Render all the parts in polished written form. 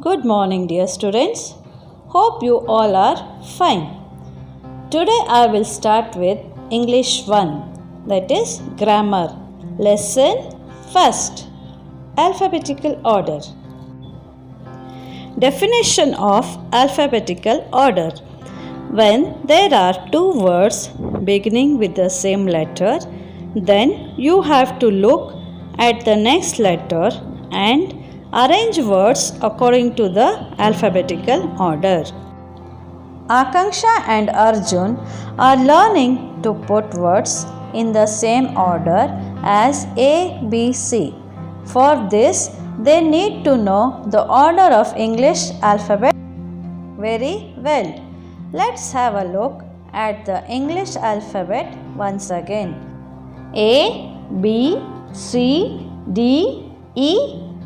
Good morning, dear students. Hope you all are fine. Today I will start with English 1, that is grammar. Lesson first, alphabetical order. Definition of alphabetical order. When there are two words beginning with the same letter, then you have to look at the next letter and arrange words according to the alphabetical order. Akanksha and Arjun are learning to put words in the same order as A, B, C. For this, they need to know the order of English alphabet very well. Let's have a look at the English alphabet once again. A, B, C, D, E,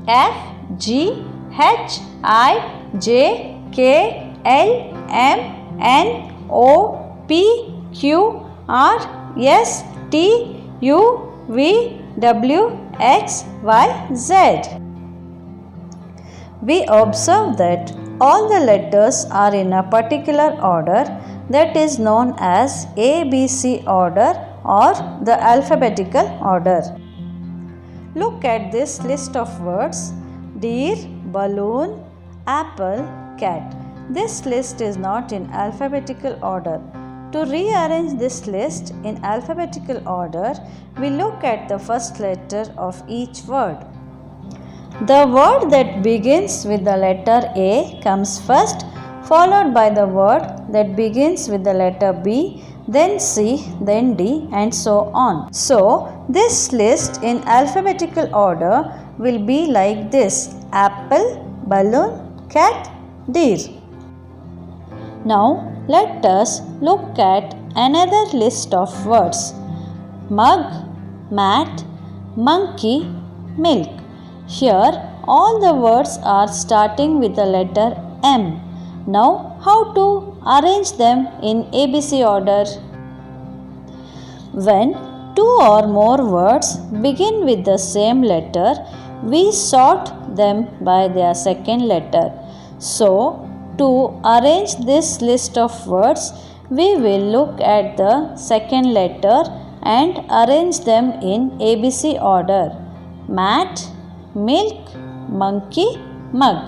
F, G, H, I, J, K, L, M, N, O, P, Q, R, S, T, U, V, W, X, Y, Z. We observe that all the letters are in a particular order that is known as ABC order or the alphabetical order. Look at this list of words: deer, balloon, apple, cat. This list is not in alphabetical order. To rearrange this list in alphabetical order, we look at the first letter of each word. The word that begins with the letter A comes first, followed by the word that begins with the letter B, then C, then D, and so on. So, this list in alphabetical order will be like this: apple, balloon, cat, deer. Now, let us look at another list of words: mug, mat, monkey, milk. Here, all the words are starting with the letter M. Now, how to arrange them in ABC order? When two or more words begin with the same letter, we sort them by their second letter. So, to arrange this list of words, we will look at the second letter and arrange them in ABC order: mat, milk, monkey, mug.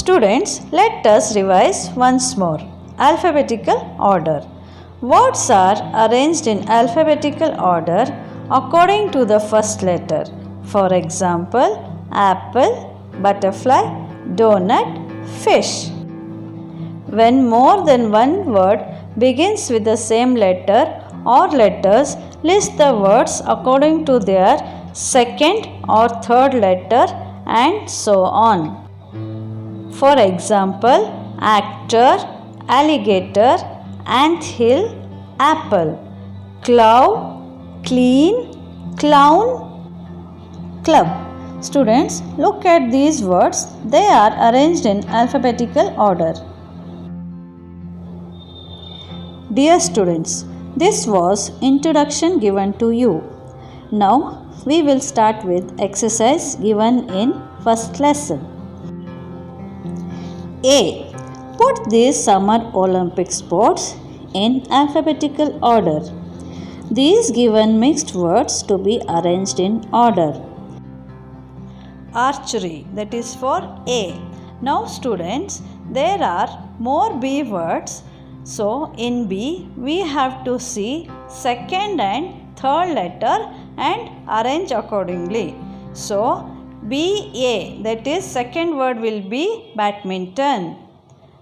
Students, let us revise once more. Alphabetical order. Words are arranged in alphabetical order according to the first letter. For example, apple, butterfly, donut, fish. When more than one word begins with the same letter or letters, list the words according to their second or third letter and so on. For example, actor, alligator, anthill, apple, cloud, clean, clown, club. Students, look at these words. They are arranged in alphabetical order. Dear students, this was introduction given to you. Now, we will start with exercise given in first lesson. A. Put these Summer Olympic sports in alphabetical order. These given mixed words to be arranged in order. Archery, that is for A. Now students, there are more B words. So in B, we have to see second and third letter and arrange accordingly. So BA, that is second word will be badminton.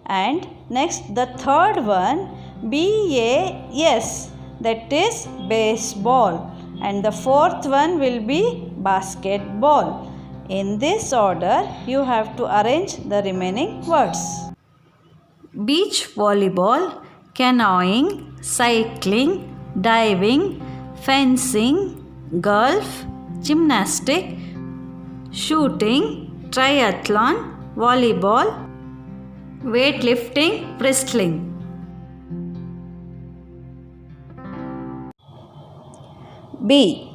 And next the third one BAS, that is baseball. And the fourth one will be basketball. In this order, you have to arrange the remaining words. Beach volleyball, canoeing, cycling, diving, fencing, golf, gymnastic, shooting, triathlon, volleyball, weightlifting, wrestling. B.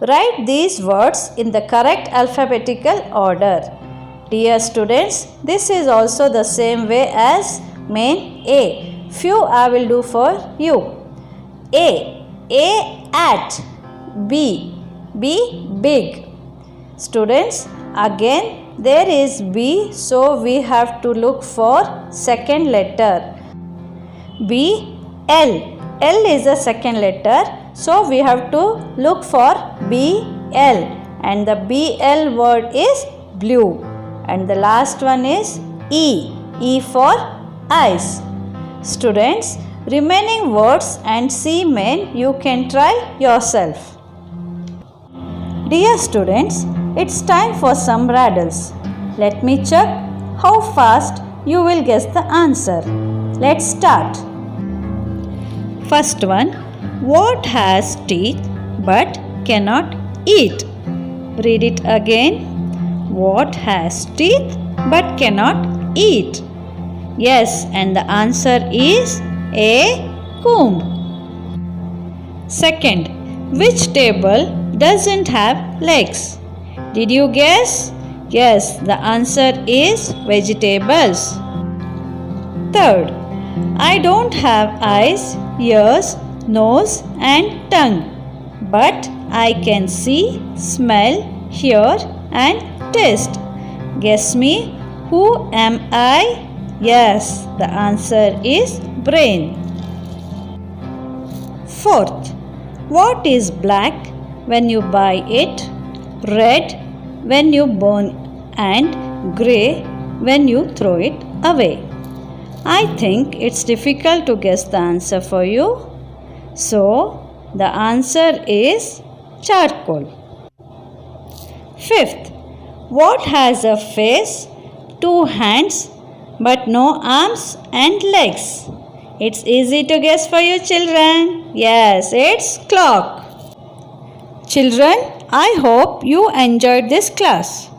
Write these words in the correct alphabetical order. Dear students, this is also the same way as main A. Few I will do for you. A at. B big. Students, again there is B, so we have to look for second letter. L is the second letter, so we have to look for BL, and the BL word is blue. And the last one is E for eyes. Students, remaining words and see main you can try yourself. Dear students, it's time for some riddles. Let me check how fast you will guess the answer. Let's start. First one, what has teeth but cannot eat? Read it again. What has teeth but cannot eat? Yes, and the answer is a comb. Second, which table doesn't have legs? Did you guess? Yes, the answer is vegetables. Third, I don't have eyes, ears, nose and tongue, but I can see, smell, hear and taste. Guess me, who am I? Yes, the answer is brain. Fourth, what is black when you buy it, red when you burn and grey when you throw it away? I think it's difficult to guess the answer for you. So, the answer is charcoal. Fifth, what has a face, two hands, but no arms and legs? It's easy to guess for you children. Yes, it's clock. Children, I hope you enjoyed this class.